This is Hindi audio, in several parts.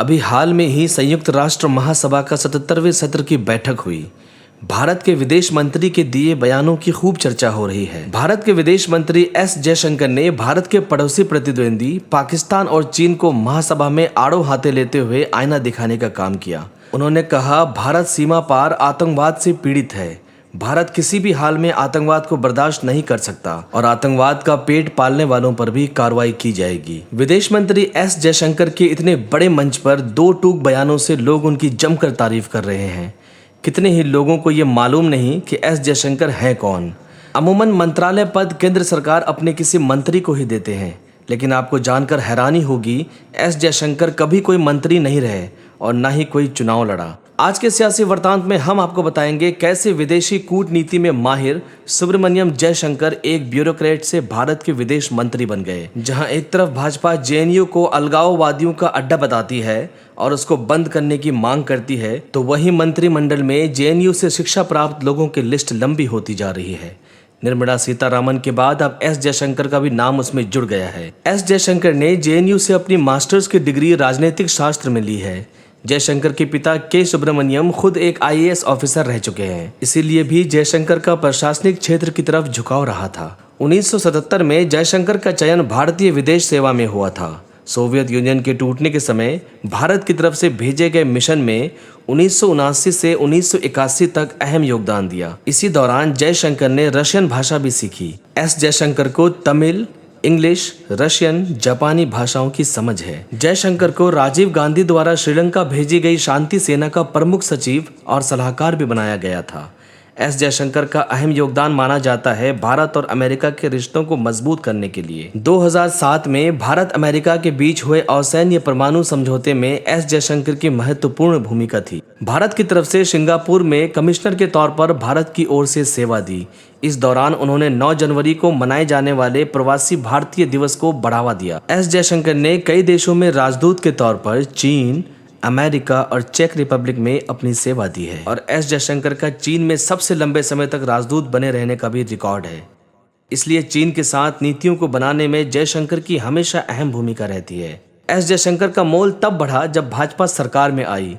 अभी हाल में ही संयुक्त राष्ट्र महासभा का 77वें सत्र की बैठक हुई। भारत के विदेश मंत्री के दिए बयानों की खूब चर्चा हो रही है। भारत के विदेश मंत्री एस जयशंकर ने भारत के पड़ोसी प्रतिद्वंदी पाकिस्तान और चीन को महासभा में आड़ो हाथे लेते हुए आईना दिखाने का काम किया। उन्होंने कहा, भारत सीमा पार आतंकवाद से पीड़ित है। भारत किसी भी हाल में आतंकवाद को बर्दाश्त नहीं कर सकता और आतंकवाद का पेट पालने वालों पर भी कार्रवाई की जाएगी। विदेश मंत्री एस जयशंकर के इतने बड़े मंच पर दो टूक बयानों से लोग उनकी जमकर तारीफ कर रहे हैं। कितने ही लोगों को ये मालूम नहीं कि एस जयशंकर हैं कौन। अमूमन मंत्रालय पद केंद्र सरकार अपने किसी मंत्री को ही देते हैं, लेकिन आपको जानकर हैरानी होगी, एस जयशंकर कभी कोई मंत्री नहीं रहे और न ही कोई चुनाव लड़ा। आज के सियासी वृत्तांत में हम आपको बताएंगे कैसे विदेशी कूटनीति में माहिर सुब्रमण्यम जयशंकर एक ब्यूरोक्रेट से भारत के विदेश मंत्री बन गए। जहां एक तरफ भाजपा जेएनयू को अलगाववादियों का अड्डा बताती है और उसको बंद करने की मांग करती है, तो वहीं मंत्रिमंडल में जेएनयू से शिक्षा प्राप्त लोगों की लिस्ट लंबी होती जा रही है। निर्मला सीतारामन के बाद अब एस जयशंकर का भी नाम उसमें जुड़ गया है। एस जयशंकर ने जेएनयू से अपनी मास्टर्स की डिग्री राजनीतिक शास्त्र में ली है। जयशंकर के पिता के सुब्रमण्यम खुद एक आईएएस ऑफिसर रह चुके हैं, इसीलिए भी जयशंकर का प्रशासनिक क्षेत्र की तरफ झुकाव रहा था। 1977 में जयशंकर का चयन भारतीय विदेश सेवा में हुआ था। सोवियत यूनियन के टूटने के समय भारत की तरफ से भेजे गए मिशन में 1979 से 1981 तक अहम योगदान दिया। इसी दौरान जयशंकर ने रशियन भाषा भी सीखी। एस जयशंकर को तमिल, इंग्लिश, रशियन, जापानी भाषाओं की समझ है। जयशंकर को राजीव गांधी द्वारा श्रीलंका भेजी गई शांति सेना का प्रमुख सचिव और सलाहकार भी बनाया गया था। एस जयशंकर का अहम योगदान माना जाता है भारत और अमेरिका के रिश्तों को मजबूत करने के लिए। 2007 में भारत अमेरिका के बीच हुए असैन्य परमाणु समझौते में एस जयशंकर की महत्वपूर्ण भूमिका थी। भारत की तरफ से सिंगापुर में कमिश्नर के तौर पर भारत की ओर से सेवा दी। इस दौरान उन्होंने 9 जनवरी को मनाए जाने वाले प्रवासी भारतीय दिवस को बढ़ावा दिया। एस जयशंकर ने कई देशों में राजदूत के तौर पर चीन, अमेरिका और चेक रिपब्लिक में अपनी सेवा दी है और एस जयशंकर का चीन में सबसे लंबे समय तक राजदूत बने रहने का भी रिकॉर्ड है। इसलिए चीन के साथ नीतियों को बनाने में जयशंकर की हमेशा अहम भूमिका रहती है। एस जयशंकर का मोल तब बढ़ा जब भाजपा सरकार में आई।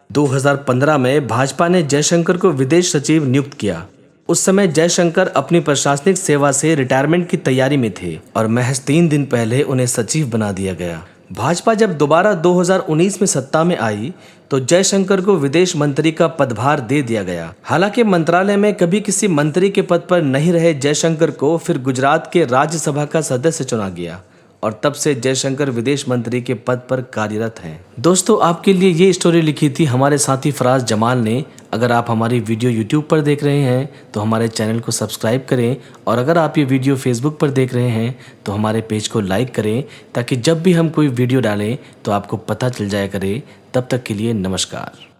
2015 में भाजपा ने जयशंकर को विदेश सचिव नियुक्त किया। उस समय जयशंकर अपनी प्रशासनिक सेवा से रिटायरमेंट की तैयारी में थे और महज 3 दिन पहले उन्हें सचिव बना दिया गया। भाजपा जब दोबारा 2019 में सत्ता में आई तो जयशंकर को विदेश मंत्री का पदभार दे दिया गया। हालांकि मंत्रालय में कभी किसी मंत्री के पद पर नहीं रहे जयशंकर को फिर गुजरात के राज्यसभा का सदस्य चुना गया और तब से जयशंकर विदेश मंत्री के पद पर कार्यरत हैं। दोस्तों, आपके लिए ये स्टोरी लिखी थी हमारे साथी फराज जमाल ने। अगर आप हमारी वीडियो यूट्यूब पर देख रहे हैं तो हमारे चैनल को सब्सक्राइब करें और अगर आप ये वीडियो फेसबुक पर देख रहे हैं तो हमारे पेज को लाइक करें ताकि जब भी हम कोई वीडियो डालें तो आपको पता चल जाया करे। तब तक के लिए नमस्कार।